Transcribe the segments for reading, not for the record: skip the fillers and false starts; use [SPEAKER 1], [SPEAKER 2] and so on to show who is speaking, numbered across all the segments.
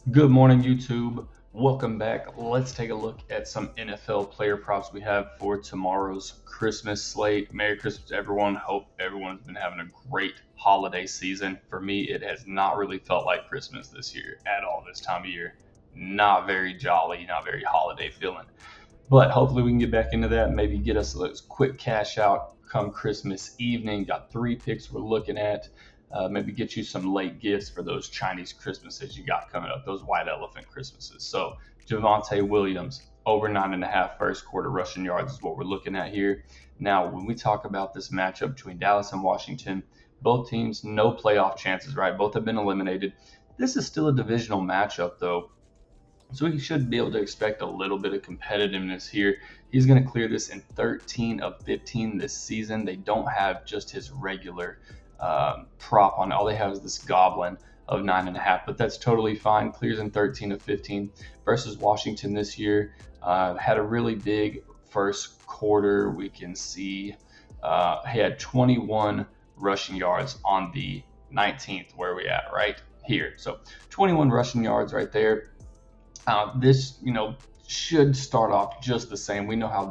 [SPEAKER 1] Good morning, YouTube. Welcome back. Let's take a look at some NFL player props we have for tomorrow's Christmas slate. Merry Christmas to everyone. Hope everyone's been having a great holiday season. For me, it has not really felt like Christmas this year at all this time of year. Not very jolly, not very holiday feeling. But hopefully we can get back into that. Maybe get us a quick cash out come Christmas evening. Got 3 picks we're looking at. Maybe get you some late gifts for those Chinese Christmases you got coming up, those white elephant Christmases. So Javonte Williams, over 9.5 first quarter rushing yards is what we're looking at here. Now, when we talk about this matchup between Dallas and Washington, both teams, no playoff chances, right? Both have been eliminated. This is still a divisional matchup, though. So we should be able to expect a little bit of competitiveness here. He's going to clear this in 13 of 15 this season. They don't have just his regular prop on. All they have is this goblin of 9.5, but that's totally fine. Clears in 13 of 15 versus Washington this year. Had a really big first quarter. We can see he had 21 rushing yards on the 19th. Where are we at right here? So 21 rushing yards right there. This, should start off just the same. We know how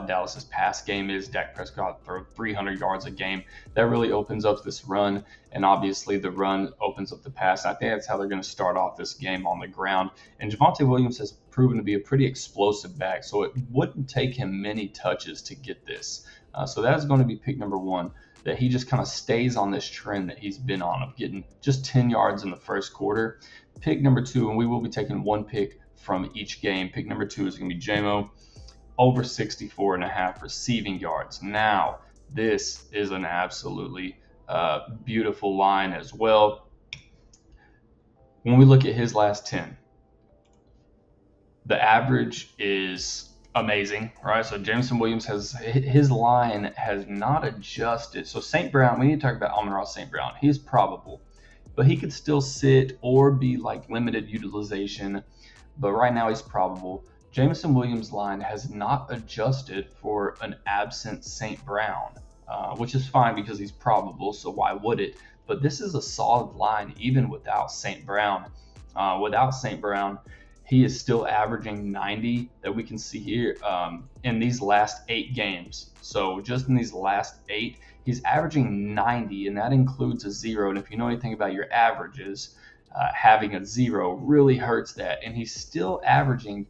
[SPEAKER 1] Dallas's pass game is. Dak Prescott throw 300 yards a game. That really opens up this run, and obviously the run opens up the pass. I think that's how they're going to start off this game on the ground. And Javonte Williams has proven to be a pretty explosive back, so it wouldn't take him many touches to get this. So that is going to be pick number one. That he just kind of stays on this trend that he's been on of getting just 10 yards in the first quarter. Pick number two, and we will be taking one pick from each game. Pick number two is going to be JMO, over 64.5 receiving yards. Now, this is an absolutely beautiful line as well. When we look at his last 10, the average is amazing, right? So Jameson Williams his line has not adjusted. So St. Brown, we need to talk about Amon-Ra St. Brown. He's probable, but he could still sit or be like limited utilization. But right now he's probable. Jameson Williams' line has not adjusted for an absent St. Brown, which is fine because he's probable, so why would it? But this is a solid line even without St. Brown. Without St. Brown, he is still averaging 90 that we can see here in these last 8 games. So just in these last 8, he's averaging 90, and that includes a 0. And if you know anything about your averages, having a 0 really hurts that. And he's still averaging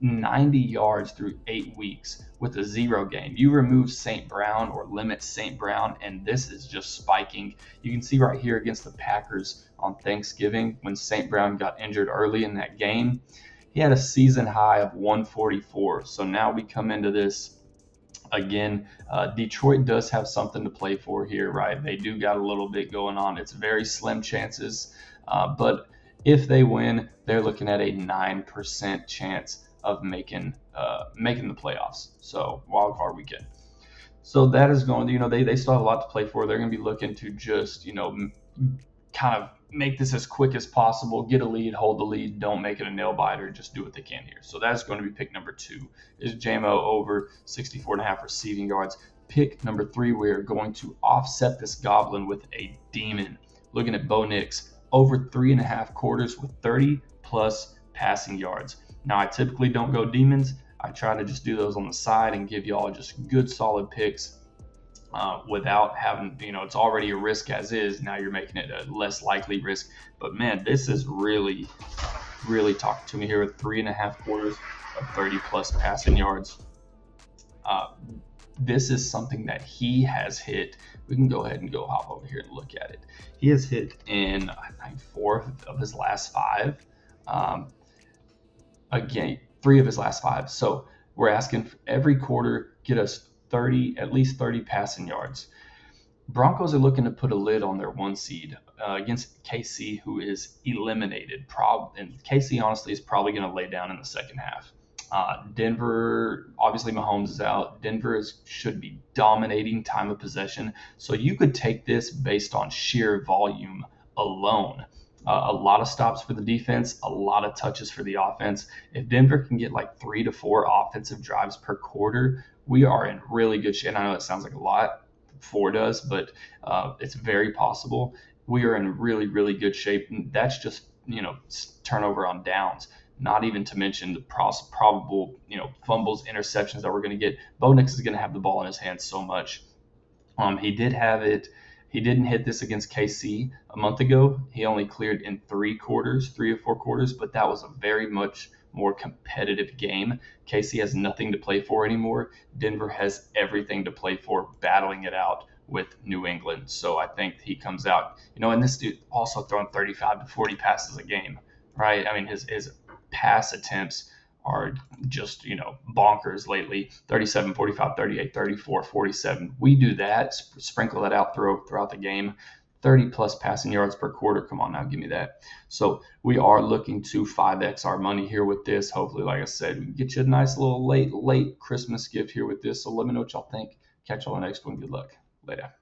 [SPEAKER 1] 90 yards through 8 weeks with a 0 game. You remove St. Brown or limit St. Brown, and this is just spiking. You can see right here against the Packers on Thanksgiving when St. Brown got injured early in that game. He had a season high of 144. So now we come into this again. Detroit does have something to play for here, right? They do got a little bit going on. It's very slim chances, but if they win, they're looking at a 9% chance of making the playoffs. So wild card weekend. So that is going to, they still have a lot to play for. They're going to be looking to just, kind of make this as quick as possible, get a lead, hold the lead, don't make it a nail biter, just do what they can here. So that's going to be pick number 2 is JMO over 64.5 receiving yards. Pick number 3, we're going to offset this goblin with a demon. Looking at Bo Nix, over 3.5 quarters with 30 plus passing yards. Now, I typically don't go demons. I try to just do those on the side and give you all just good solid picks without having, it's already a risk as is. Now you're making it a less likely risk. But man, this is really, really talking to me here with 3.5 quarters of 30 plus passing yards. This is something that he has hit. We can go ahead and go hop over here and look at it. He has hit in, I think, 4 of his last 5. Again, 3 of his last 5. So we're asking for every quarter, get us at least 30 passing yards. Broncos are looking to put a lid on their 1 seed against KC, who is eliminated. And KC, honestly, is probably going to lay down in the second half. Denver, obviously Mahomes is out. Denver should be dominating time of possession. So you could take this based on sheer volume alone. A lot of stops for the defense, a lot of touches for the offense. If Denver can get like 3 to 4 offensive drives per quarter, we are in really good shape. And I know it sounds like a lot, 4 does, but it's very possible. We are in really, really good shape. And that's just turnover on downs. Not even to mention the probable, fumbles, interceptions that we're going to get. Bo Nix is going to have the ball in his hands so much. He did have it. He didn't hit this against KC a month ago. He only cleared in 3 or 4 quarters, but that was a very much more competitive game. KC has nothing to play for anymore. Denver has everything to play for, battling it out with New England. So I think he comes out, and this dude also throwing 35 to 40 passes a game, right? I mean, his pass attempts are just, bonkers lately. 37, 45, 38, 34, 47. We do that, sprinkle that out throughout the game. 30 plus passing yards per quarter. Come on now, give me that. So we are looking to 5x our money here with this. Hopefully, like I said, we can get you a nice little late Christmas gift here with this. So let me know what y'all think. Catch y'all on the next one. Good luck. Later.